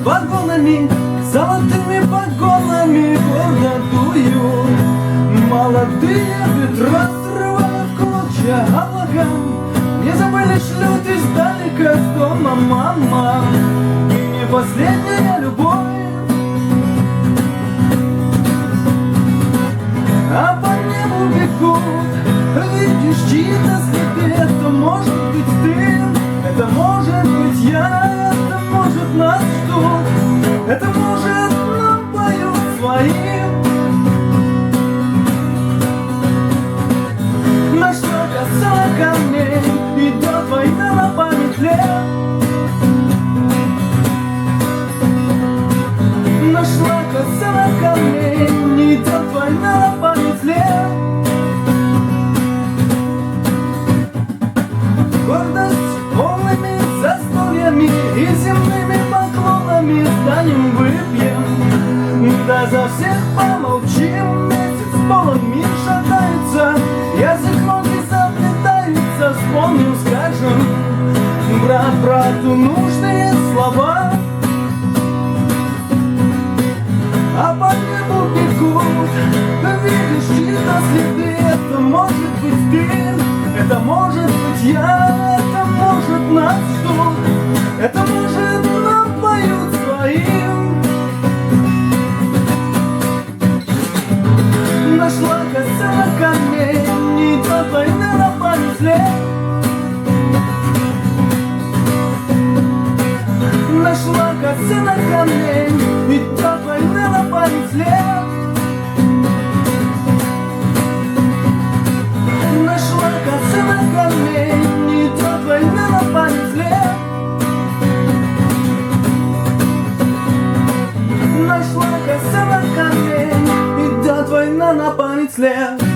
вагонами, золотыми погонами гордо дуют. Молодые ветра срывают клочья облакам. Не забыли шлют издалека с дома мама. И не последняя любовь, а по небу бегут. Видишь чьи-то следы, это может быть ты, это может быть я, это может нас ждут, это может нам поют своим. Нашла коса камней, идет война на памятле. Нашла коса камней, идет война на памятле. Гордость полными застольями и земными поклонами станем выпьем. Да за всех помолчим, месяц полон мир шатается, язык ноги заплетается, вспомним, скажем брат брату нужные слова. А по небу бегут, видишь чьи-то следы, это может быть ты, это может быть я, это может нас ждут, это может нам поют своим. Нашла коса камней, идет война на памятле. Нашла коса камней, идет война на памятле. Нашла коса камней, идет война на памятле. Нашла коса камней, идет война на памятле.